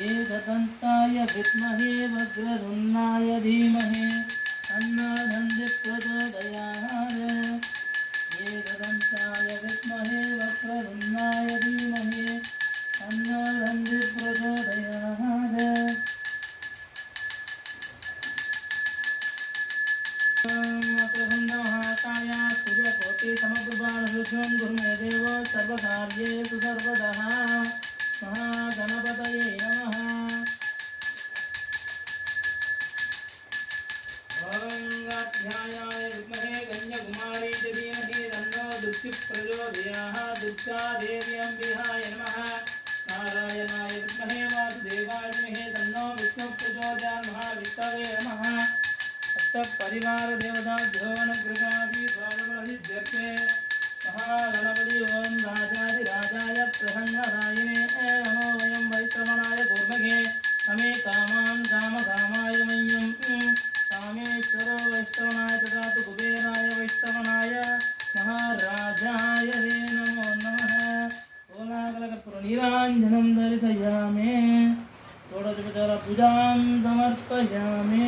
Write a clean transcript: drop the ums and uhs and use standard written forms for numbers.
एकदन्ताय विद्महे वक्रतुण्डाय धीमहि तन्नो दन्ति प्रचोदयात्। एकदन्ताय विद्महे वक्रतुण्डाय धीमहि तन्नो दन्ति प्रचोदयात्। वक्रतुण्डमहाकाय सूर्यकोटिसमप्रभा निर्विघ्नं कुरु मे देव सर्वकार्येषु सर्वदा। महागणपतये नमः। ध्यायाय विद्महे कन्याकुमारी च धीमहि तन्नो दुर्गिः प्रचोदयात्। दुर्गादेवी अम्बिकाय नमः। नारायणाय विद्महे वासुदेवाय धीमहि तन्नो विष्णुः प्रचोदयात्। महाविष्णवे नमः। अष्टपरिवार देवताभ्यो अनुग्रहादि स्वागतमहिद्यर्थे। महागणपति ओं राजाधिराजाय प्रसन्नरायिणे नमो। वयं वैश्रवणाय कूर्महे नमे कामान् कामकामाय मह्यं कामेश्वरो वैष्णवनाय ददातु कुबेराय वैष्णवनाय महाराजाय ते नमो नमः। कोलाहलकर्पूरनीराञ्जनं दर्शयामि। षोडशोपचार पूजां समर्पयामि।